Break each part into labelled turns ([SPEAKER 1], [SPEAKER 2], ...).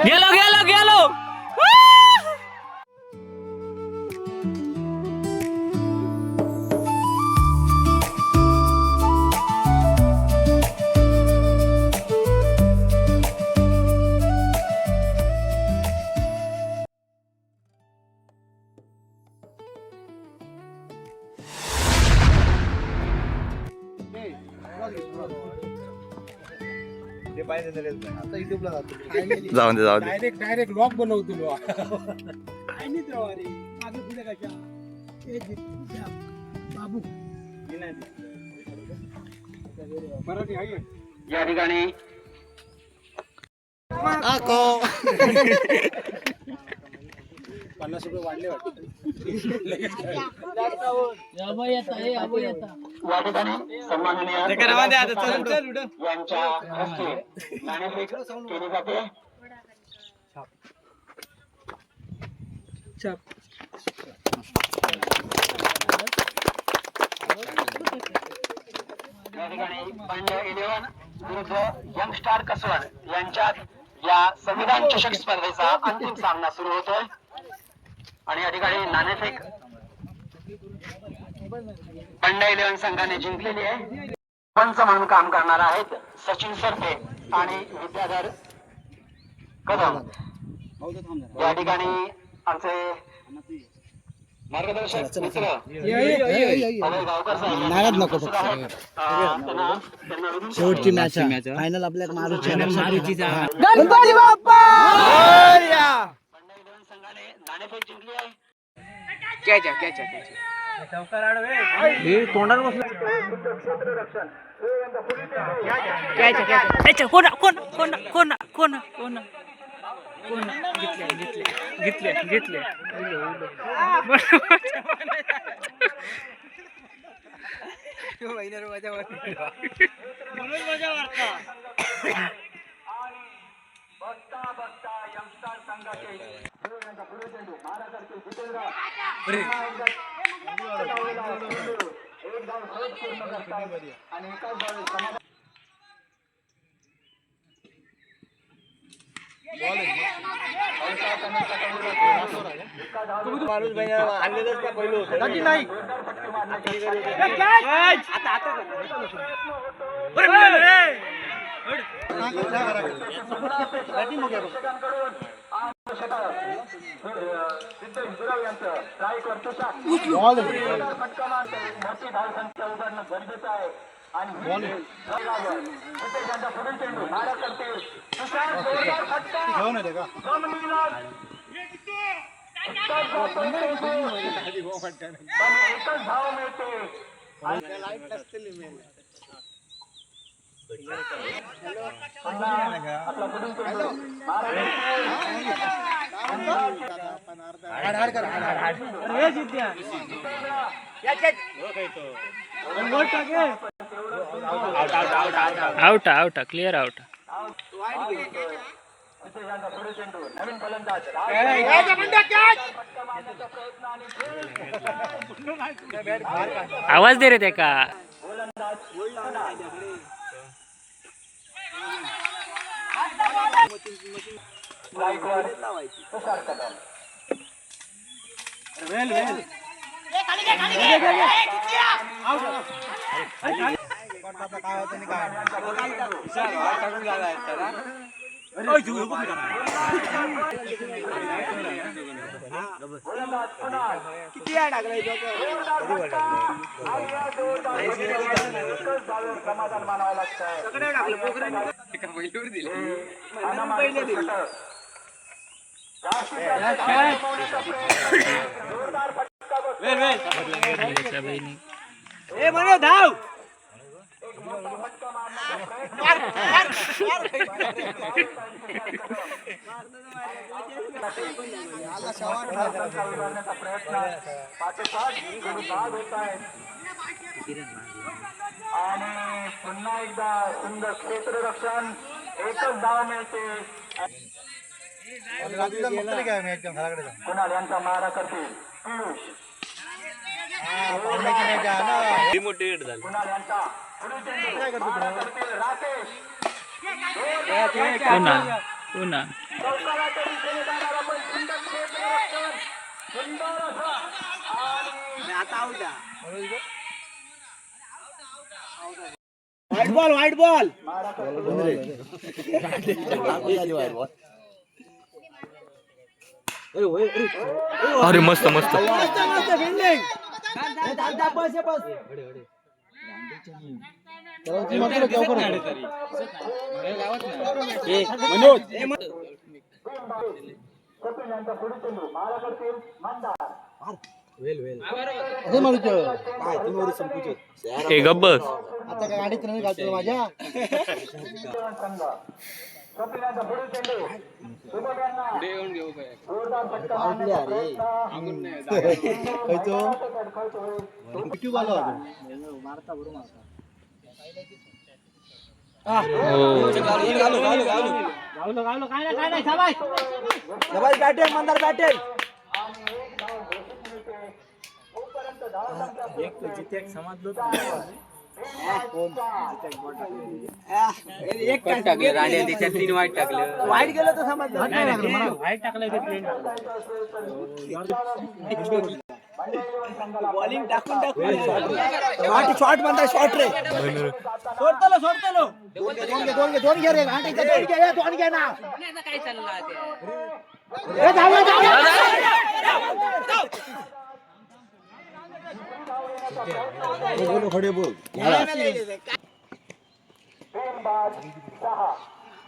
[SPEAKER 1] गेलो गेलो गेलो
[SPEAKER 2] जाऊन दे
[SPEAKER 3] डायरेक्ट लॉक बनवतो मागे पुढे कशा बाबू मराठी आहे
[SPEAKER 4] या ठिकाणी
[SPEAKER 3] ₹50 वाढले वाटतं
[SPEAKER 4] या ठिकाणी सन्माननीय यांच्या हस्ते नाणेफेक केली जाते. या ठिकाणी पांड्या 11 विरुद्ध यंगस्टार कसवड यांच्यात या संविधान चषक स्पर्धेचा अंतिम सामना सुरू होतोय आणि या ठिकाणी नाणेफेक पांड्या 11 संघाने जिंकलेली आहे. पंच म्हणून काम करणार आहेत सचिन सरपे आणि विद्याधर कदम. या ठिकाणी आमचे मार्गदर्शक मित्र अभय गावकर साहेब
[SPEAKER 2] नको शेवटची मॅच फायनल आपल्या मारुतीचा
[SPEAKER 1] गणपती बाप्पा
[SPEAKER 4] पांड्या 11 संघाने नाणेफेक जिंकली आहे.
[SPEAKER 1] कोण कोण कोण कोण कोण कोण घेतले आउट आउट क्लियर आउट. आवाज दे रे ते का
[SPEAKER 3] किती आहे समाधान मानावं लागतं. धाव प्रयत्न आणि पुन्हा एकदा सुंदर क्षेत्ररक्षण एकच धाव मिळते. कुणाल यांचा मारा करतील पियुष
[SPEAKER 1] डिमोटिवेट झालं.
[SPEAKER 3] कुणाल यांचा पुढील चेंडू मारा करतील राकेश.
[SPEAKER 1] पुन्हा पुन्हा
[SPEAKER 3] चौकाराच्या दिशेने जाणारा पण सुंदर क्षेत्ररक्षण. सुंदर असं आणि आता
[SPEAKER 2] व्हाईट बॉल
[SPEAKER 1] अरे मस्त मस्त.
[SPEAKER 3] कपिल यांचा पुढील चेंडू मारा करतील मंदार.
[SPEAKER 1] ए गब्बस.
[SPEAKER 2] आता काय गाडीत नाही घालतो माझ्या
[SPEAKER 3] संघ कपिल यांचा पुढील चेंडू सुबोध यांना जोरदार फटका मारण्याचा
[SPEAKER 2] बॅटेल मंदार बॅटेल
[SPEAKER 5] एक टाकलं राणे त्याच्यात 3 वाईट टाकलं.
[SPEAKER 2] वाईट गेलं तर समजलं
[SPEAKER 5] वाईट टाकलं ते प्लेन
[SPEAKER 2] बॉलिंग टाकून शॉट म्हणता शॉट रे सोडतलो दोन घे रे दोन घे ना
[SPEAKER 5] काय चाललं
[SPEAKER 2] खडे बोल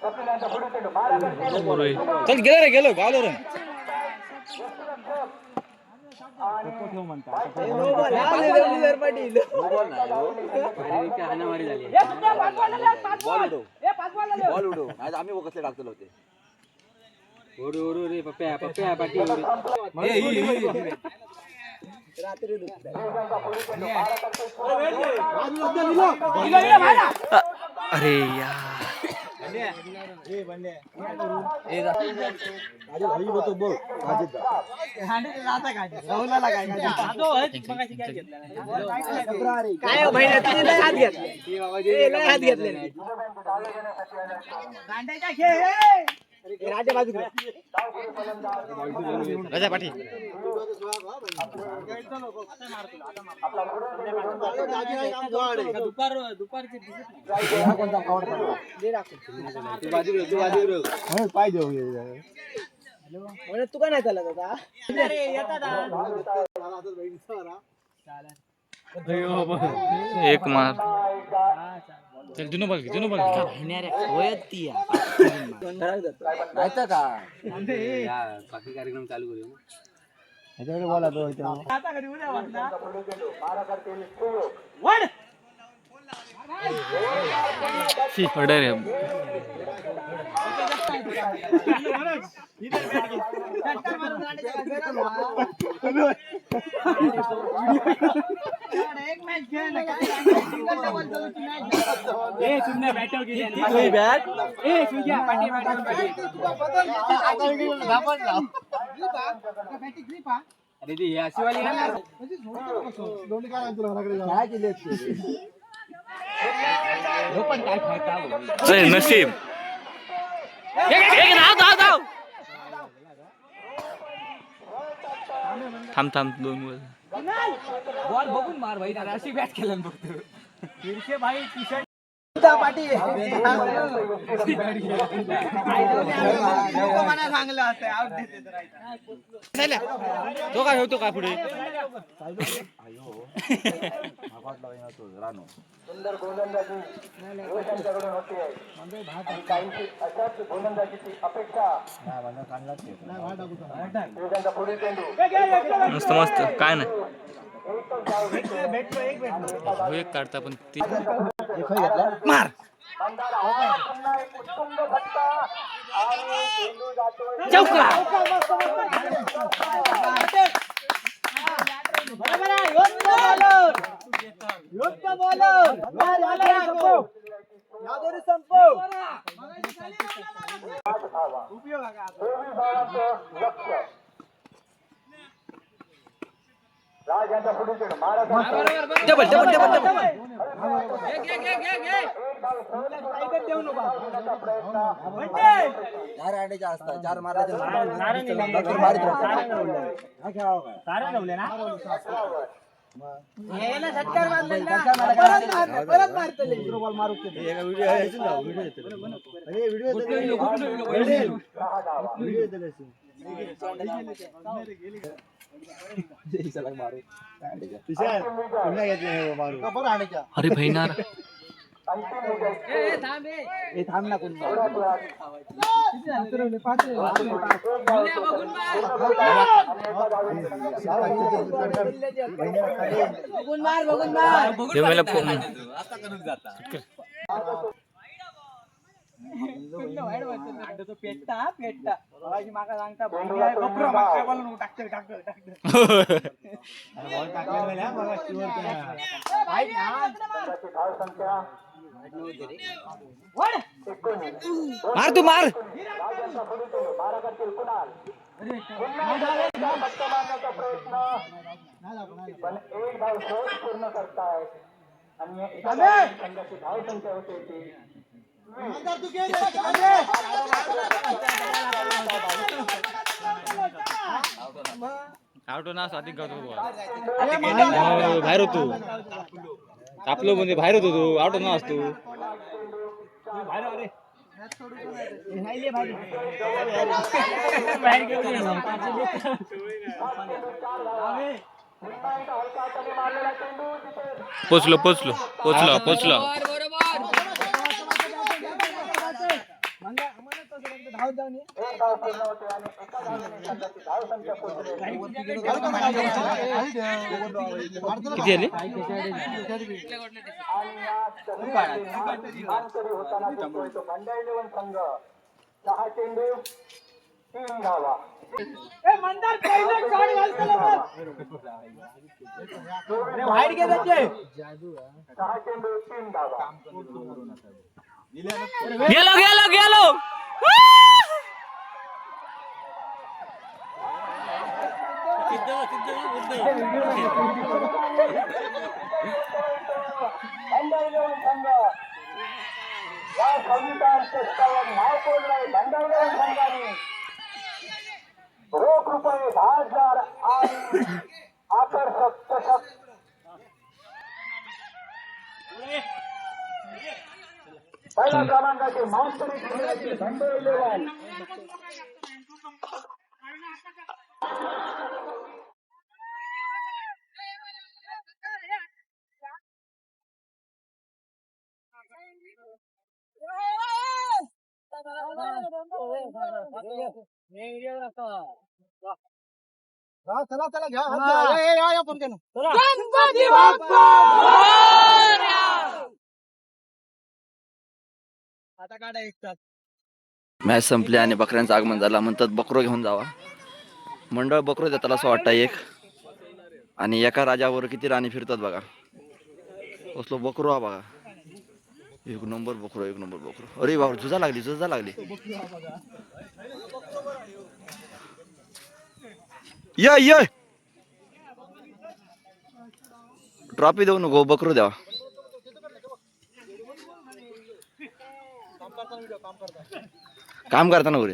[SPEAKER 3] कपिल यांचा पुढील चेंडू मारा करतील
[SPEAKER 2] चल गेलो रे गेलो गावलो रे
[SPEAKER 5] हाणामारी झाली.
[SPEAKER 2] बॉल उडव आज आम्ही कसले टाकतो होते
[SPEAKER 5] ओढू ओढू रे पप्प्या पप्प्या पाठी ओढू.
[SPEAKER 1] अरे यार
[SPEAKER 2] तू का नाही चालत आता
[SPEAKER 1] एक मार.
[SPEAKER 5] चल जुनो बघ
[SPEAKER 2] जायचं का
[SPEAKER 5] बाकी कार्यक्रम चालू करू.
[SPEAKER 2] ह्याच्याकडे बोला तो
[SPEAKER 1] अरे रे
[SPEAKER 5] अरे ती अशी वाली आहे ना.
[SPEAKER 2] काय केली
[SPEAKER 1] जय नशीब. थांब थांब 2 वर.
[SPEAKER 5] बॉल बघून मार भाई दादा अशी बॅट केलं फक्त. भाई टी शर्ट
[SPEAKER 2] पाठी
[SPEAKER 5] तो काय होतो का पुढे
[SPEAKER 3] सुंदर गोलंदाजी रोज यांच्याकडून होते आणि काहींची अशाच गोलंदाजीची अपेक्षा. रोजांचा पुढील चेंडू
[SPEAKER 1] मस्त मस्त काय नाही.
[SPEAKER 3] एकच धाव घेतोय.
[SPEAKER 1] एक काढता पण ती
[SPEAKER 2] मार
[SPEAKER 3] मंदार हा पुन्हा एक उत्तुंग फटका आणि चेंडू जातोय
[SPEAKER 2] चौका
[SPEAKER 3] महाराज यांचा पुढील चेंडू Maharaj
[SPEAKER 2] double double double double चार अंड्याच्या असतात चार मारल्याच्या
[SPEAKER 1] अरे भैनार
[SPEAKER 2] थांब ना कोण
[SPEAKER 1] हे मला फोन
[SPEAKER 5] पेटता पेटता माका सांगता
[SPEAKER 3] धाव संख्या
[SPEAKER 2] मार तू मार
[SPEAKER 3] राजांचा पुढील चेंडू मारा करतील कुणाल पुन्हा एकदा फटका मारण्याचा प्रयत्न पण एक धाव सहज पूर्ण करतायत आणि एका संघाची धाव संख्या होते ती
[SPEAKER 1] आउट ना साधी करतो बाहेर होतो आपलं म्हणजे बाहेर होतो तू आउट ना असतो पोचलो पोचलो पोचलो पोचलो
[SPEAKER 3] एक धाव पूर्ण होते आणि एका धावेने संघाची धाव संख्या पोहोचली
[SPEAKER 1] किती आले
[SPEAKER 3] आणि या सर्वांची मानकरी होताना दिसतोय तो मंडळ 11 संघ 6 चेंडू 3 धावा
[SPEAKER 5] वाईट गेलं
[SPEAKER 3] 6 चेंडू 3 धावा
[SPEAKER 1] गेलो गेलो गेलो
[SPEAKER 3] मंडळ 11 संघ या संविधान क्षेत्रावर नाव कोरलंय मंडळ 11 संघाने रोख रुपये 10,000 आणि आकर्षक चषक पहिल्या क्रमांकाचे मानकरी खेळाचे मंडळ 11
[SPEAKER 2] चला चला घ्या पण आता काढा एक तास
[SPEAKER 6] मॅच संपली आणि बकऱ्यांचं आगमन झालं म्हणतात बकरो घेऊन जावा मंडळ बकरो देतात असं वाटतं एक आणि एका राजावर किती राणी फिरतात बघा असलो बकरो हा बघा एक नंबर बकरो एक नंबर बकरो अरे बाबा झुजा लागली ये ट्रॉफी देऊ नको बकरो द्यावा काम करताना उरे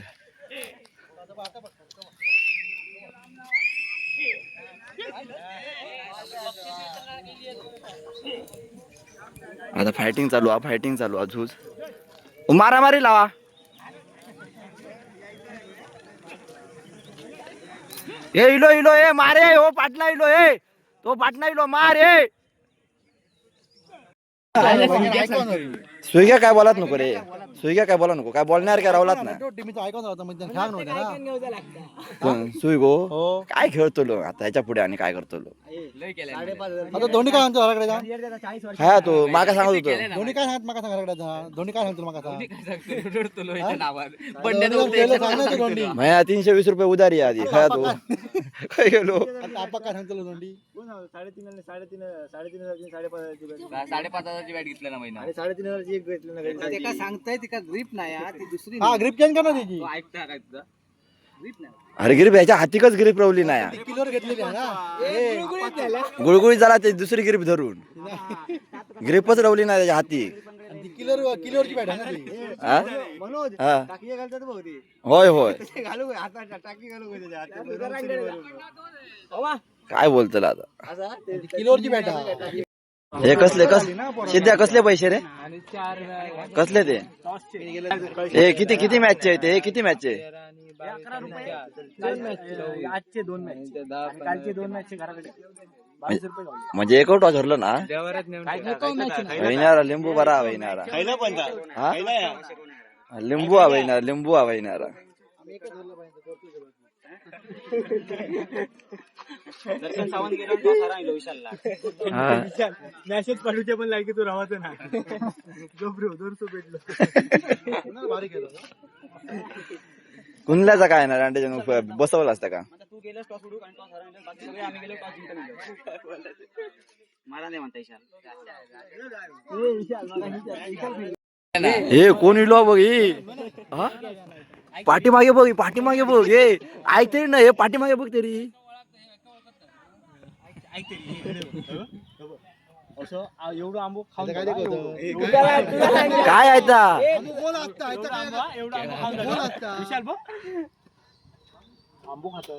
[SPEAKER 6] आता फायटिंग चालू हा झूज मारामारी लावा इलो ए मारे हो पाटला इलो ए तो पाटला इलो मार ए सुईग्या काय बोलत नको रे काय बोला नको काय बोलणार काय रावलात ना सुई गो काय खेळतो लो आता याच्या पुढे आणि काय करतो लो
[SPEAKER 2] दोन्ही काय म्हणतो
[SPEAKER 6] हा तो माका सांगत होतो
[SPEAKER 2] दोन्ही काय सांगत माका सांगा दोन्ही काय सांगतो माका
[SPEAKER 6] माया 320 रुपये उधारी आधी खा तो काय गेलो
[SPEAKER 2] काय सांगतो दोंडी
[SPEAKER 5] 5,500ची बॅट घेतलं ना महिना
[SPEAKER 2] 3,500 एक घेतली ना
[SPEAKER 5] ते काय सांगताय ती का ग्रिप नाही ती दुसरी
[SPEAKER 2] हा ग्रिप चेंज कर ना त्याची
[SPEAKER 5] ऐकता
[SPEAKER 6] अरे गिरीप ह्याच्या हातीकच गिरीप रवली नाही
[SPEAKER 2] किलोवर घेतलेली आहे ना
[SPEAKER 6] गुळगुळीत झाला ते दुसरी गिरीप धरून गिरीपच रवली नाही त्याच्या हाती.
[SPEAKER 2] किलोवरची बॅट आहे ना ती.
[SPEAKER 6] हा?
[SPEAKER 2] मनोज
[SPEAKER 6] हा.
[SPEAKER 2] टाकी घालतात बघ ती.
[SPEAKER 6] होय होय
[SPEAKER 2] घालू हातात टाकी घालू त्याच्या हातात.
[SPEAKER 6] काय बोलतो आता
[SPEAKER 2] किलोवरची बॅट आहे.
[SPEAKER 6] हे कसले सिद्ध्या कसले पैसे रे कसले ते हे किती किती मॅचचे ते हे किती मॅचचे
[SPEAKER 5] आजचे 2 मॅच कालचे 2 मॅच घराकडे 22 रुपये गावले.
[SPEAKER 6] म्हणजे एक आउट ठरलं ना
[SPEAKER 5] काय
[SPEAKER 6] वहिनारा लिंबू बरा वहिनारा हा लिंबू हा वहिनारा लिंबू हा वहिनारा
[SPEAKER 5] मॅसेज पाठवते पण लायकी तू राहायचं ना जोब्रो 200 भेटलं.
[SPEAKER 6] कुणल्याचा काय ना रांडेच्या बसवलं असतं का
[SPEAKER 5] तू गेलास टॉस उडू आणि टॉस हरवला बाकी सगळे आम्ही गेलो टॉस जिंकलो. मला नाही म्हणता
[SPEAKER 6] हे कोण इलो बघ ही हा? पाठीमागे बघ पाठीमागे बघ हे ऐकतरी ना हे पाठीमागे बघ तरी
[SPEAKER 5] असं एवढं आंबो खाऊन
[SPEAKER 6] काय ऐकता
[SPEAKER 5] विशाल बघ आंबो खातो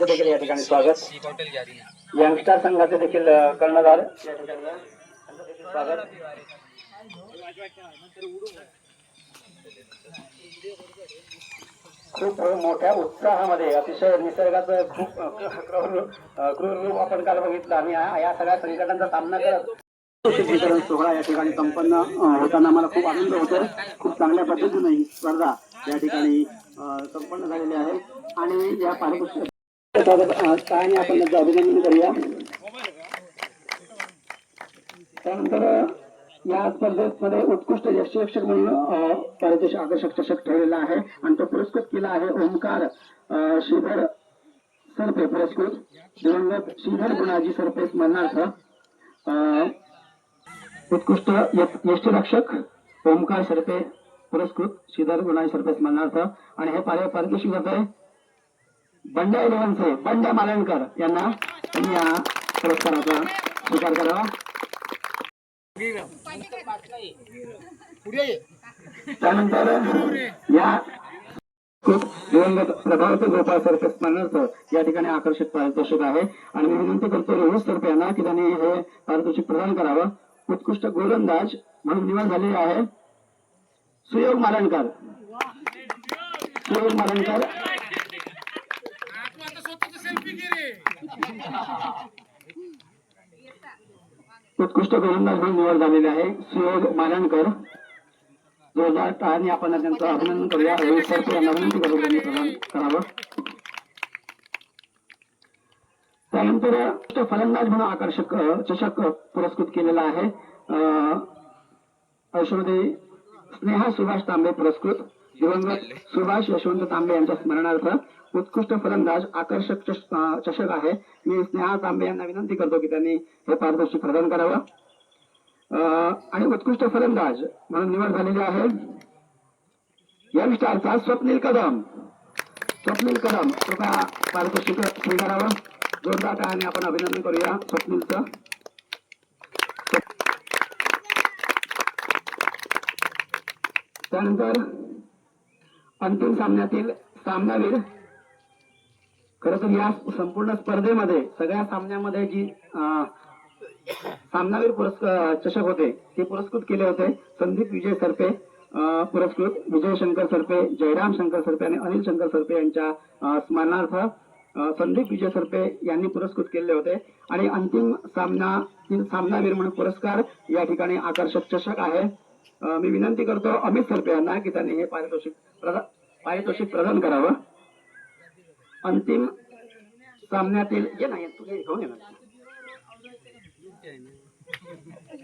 [SPEAKER 4] देखील या ठिकाणी स्वागत यंगस्टर संघाचे देखील कर्णधार या ठिकाणी स्वागत. खूप मोठ्या उत्साहामध्ये अतिशय निसर्गाचं खूप क्रूर रूप आपण काल बघितलं आणि या सगळ्या संकटांचा सामना करत वितरण सोहळा या ठिकाणी संपन्न होताना मला खूप आनंद होतो. खूप चांगल्या पद्धतीने ही स्पर्धा या ठिकाणी संपन्न झालेली आहे आणि या पारितोषिक काय आपण त्यांचं अभिनंदन करूया. त्यानंतर या स्पर्धेमध्ये उत्कृष्ट यशरक्षक म्हणून पारितोषिक आकर्षक चषक ठेवलेला आहे आणि तो पुरस्कृत केला आहे ओमकार श्रीधर सरपे पुरस्कृत दिवंगत श्रीधर गुणाजी सरपे स्मरणार्थ उत्कृष्ट यष्टीरक्षक ओमकार सरपे पुरस्कृत श्रीधर गुणाजी सरपे स्मरणार्थ आणि हे पारितोषिक होते बंड्या इलेव्हनचे बंड्या मालणकर यांना त्यांनी या पुरस्काराचा स्वीकार करावा. त्यानंतर या दिवंगत प्रभावते गोपाळ सरपे स्मरणार्थ या ठिकाणी आकर्षक पारितोषिक आहे आणि मी विनंती करतो रोहित सरपे यांना की त्यांनी हे पारितोषिक प्रदान करावं. उत्कृष्ट गोलंदाज म्हणून निवड झालेली आहे सुयोग मालणकर. सुयोग मालणकर उत्कृष्ट गोलंदाज म्हणून निवड झालेली आहे सुयोग मालणकर. जोरदार टाळ्यांनी आपण त्यांचं अभिनंदन करूया. रोहित सरपे यांना विनंती करू त्यांनी प्रदान करावं. त्यानंतर फलंदाज म्हणून आकर्षक चषक पुरस्कृत केलेला आहे श्रीमती स्नेहा सुभाष तांबे पुरस्कृत दिवंगत सुभाष यशवंत तांबे यांच्या स्मरणार्थ उत्कृष्ट फलंदाज आकर्षक चषक आहे. मी स्नेहा तांबे यांना विनंती करतो की त्यांनी हे पारितोषिक प्रदान करावं. आणि उत्कृष्ट फलंदाज म्हणून निवड झालेली आहे यंगस्टारचा स्वप्नील कदम. स्वप्नील कदम कृपया पारितोषिक स्वीकारावं. जोरदार टाळ्याने आपण अभिनंदन करूया स्वप्नीलचं. त्यानंतर अंतिम सामन्यातील सामनावीर. खरं तर या संपूर्ण स्पर्धेमध्ये सगळ्या सामन्यामध्ये जी सामनावीर पुरस्कार चषक होते ते पुरस्कृत केले होते संदीप विजय सरपे पुरस्कृत विजय शंकर सरपे, जयराम शंकर सरपे आणि अनिल शंकर सरपे यांच्या स्मरणार्थ संदीप विजय सरपे यांनी पुरस्कृत केले होते. आणि अंतिम सामनातील सामनावीर म्हणून पुरस्कार या ठिकाणी आकर्षक चषक आहे. मी विनंती करतो अमित सरपे यांना की त्यांनी हे पारितोषिक प्रदान करावं. अंतिम सामन्यातील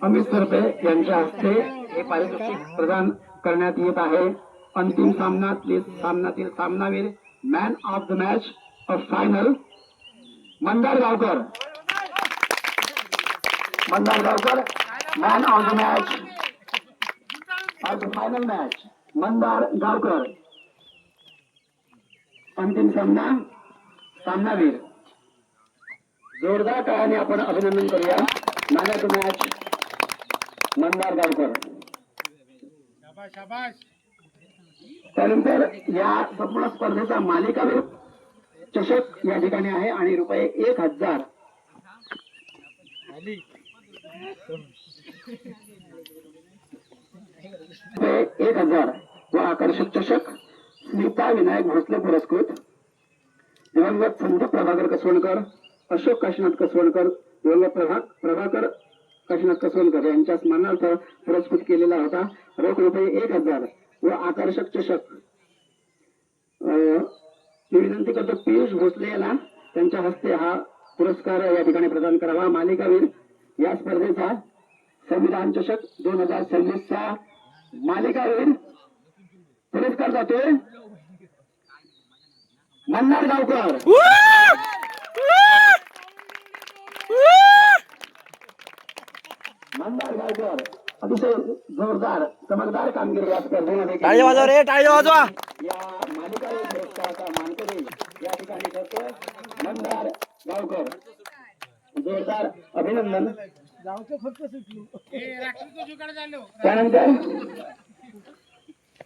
[SPEAKER 4] अमित सरपे यांच्या हस्ते हे पारितोषिक प्रदान करण्यात येत आहे. अंतिम सामन्यातील सामनावीर man of the match
[SPEAKER 3] of final Mandar Gaonkar man of the match of the final match Mandar Gaonkar. अंतिम सामनावीर. जोरदार टाळ्याने आपण अभिनंदन करूया man of the match Mandar Gaonkar. त्यानंतर या संपूर्ण स्पर्धेचा मालिकावीर चषक या ठिकाणी आहे आणि रुपये 1000 व आकर्षक चषक स्मिता विनायक भोसले पुरस्कृत दिवंगत संदीप प्रभाकर कसवणकर, अशोक काशीनाथ कसवणकर, दिवंगत प्रभाकर काशीनाथ कसवणकर यांच्या स्मरणार्थ पुरस्कृत केलेला होता. रोख रुपये 1000 व आकर्षक चषक. मी विनंती करतो पियुष भोसले यांना त्यांच्या हस्ते हा पुरस्कार या ठिकाणी प्रदान करावा. मालिकावीर या स्पर्धेचा संविधान चषक 2026चा मालिकावीर पुरस्कार जातोय मंदार गावकर. मंदार गावकर अतिशय जोरदार चमकदार कामगिरी या स्पर्धेमध्ये
[SPEAKER 6] टाळी वाजवा रे, टाळी वाजवा.
[SPEAKER 3] या मालिकावीर पुरस्काराचा मानकरी या ठिकाणी करतो मंदार गावकर. जोरदार अभिनंदन. त्यानंतर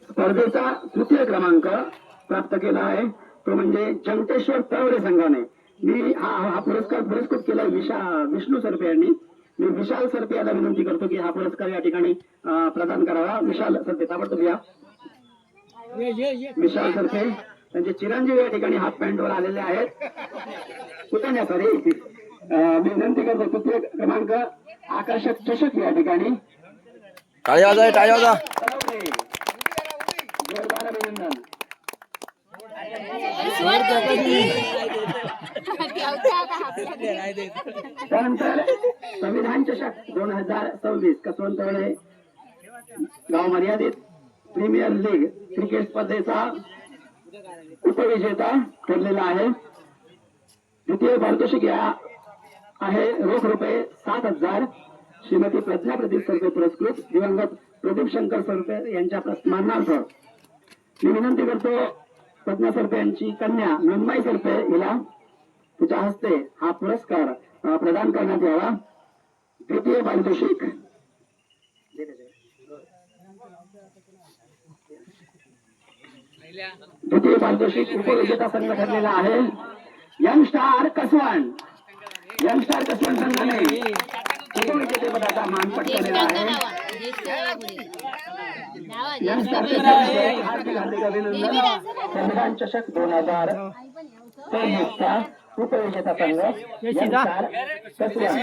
[SPEAKER 3] स्पर्धेचा तृतीय क्रमांक प्राप्त केला आहे तो म्हणजे जंकेश्वर तळवडे संघाने. मी हा पुरस्कार पुरस्कृत केला विष्णू सरपे यांनी. मी विशाल सरपे याला विनंती करतो की हा पुरस्कार या ठिकाणी प्रदान करावा. विशाल सरपे ताबडतोब या. विशाल सरपे त्यांचे चिरंजीव या ठिकाणी हाफ पॅन्टवर आलेले आहेत. कुठे सॉरी मी विनंती करतो तृतीय क्रमांक आकर्षक चषक या ठिकाणी.
[SPEAKER 6] टाळी वाजवा, टाळी वाजवा.
[SPEAKER 3] जोरदार अभिनंदन. त्यानंतर संविधान चषक 2026 कसवंतवडे गाव मर्यादित प्रीमियर लीग क्रिकेट स्पर्धेचा उपविजेता ठरलेला आहे. द्वितीय पारितोषिक आहे रोख रुपये 7000. श्रीमती प्रज्ञा प्रदीप सरपे पुरस्कृत दिवंगत प्रदीप शंकर सरपे यांच्या स्मरणार्थ मी विनंती करतो प्रज्ञा सरपे यांची कन्या मुंबई सरपे हिला तिच्या हस्ते हा पुरस्कार प्रदान करण्यात यावा. द्वितीय पारितोषिक उपविजेता संघ ठरलेला आहे यंगस्टार कसवण. यंगस्टार कसवण संघाने उपविजेतेपदाचा मान पटकावलेला आहे. हार्दिक अभिनंदन. संविधान चषक 2026 चा उपविजेता संघ यंगस्टार कसवण.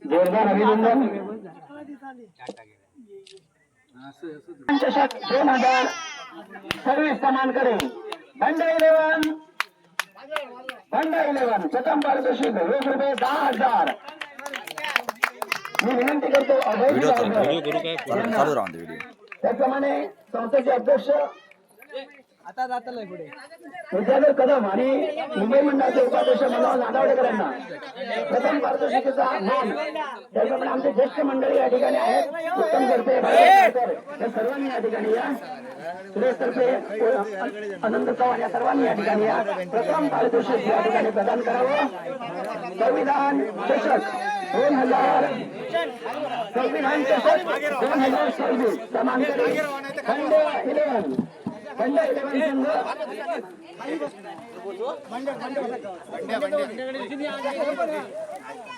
[SPEAKER 3] जोरदार अभिनंदन. चषक 2026 चा मानकरी भंडा 11 प्रथम पारितोषिक रोख रुपये 10,000. मी विनंती करतो अभय
[SPEAKER 6] चालू राहून दे व्हिडिओ.
[SPEAKER 3] त्याप्रमाणे संस्थेचे अध्यक्ष
[SPEAKER 5] आता जातलंय पुढे
[SPEAKER 3] विद्याधर कदम आणि मुंबई मंडळाचे उपाध्यक्ष मनोहर नागावडेकर यांना प्रथम पारितोषिकाचा मान. त्याप्रमाणे आमचे ज्येष्ठ मंडळी या ठिकाणी आहेत. उत्तम करते या सर्वांनी या ठिकाणी या. सुरेश तर्फे आनंद चव्हाण या सर्वांनी या ठिकाणी या. प्रथम पारितोषिक या ठिकाणी प्रदान करावं. संविधान चषक 2026 चा मानकरी भंडा 11 संघ.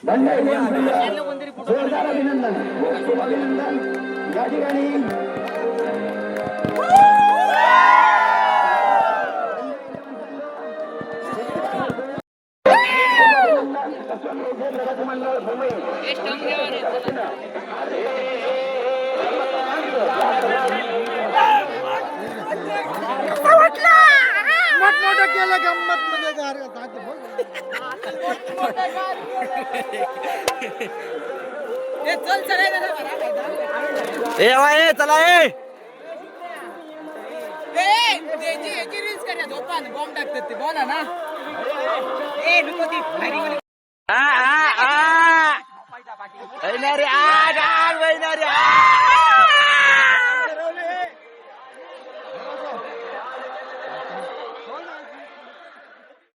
[SPEAKER 3] भंडा 11 संघ. जोरदार अभिनंदन. खूप अभिनंदन या ठिकाणी. मंडळ भूमी
[SPEAKER 2] मोठमोठं केलं गंमत मध्ये
[SPEAKER 6] ए चला ए
[SPEAKER 5] बॉम्ब टाकतात ते बोला ना
[SPEAKER 6] वैनारी आग आग वैनारी आग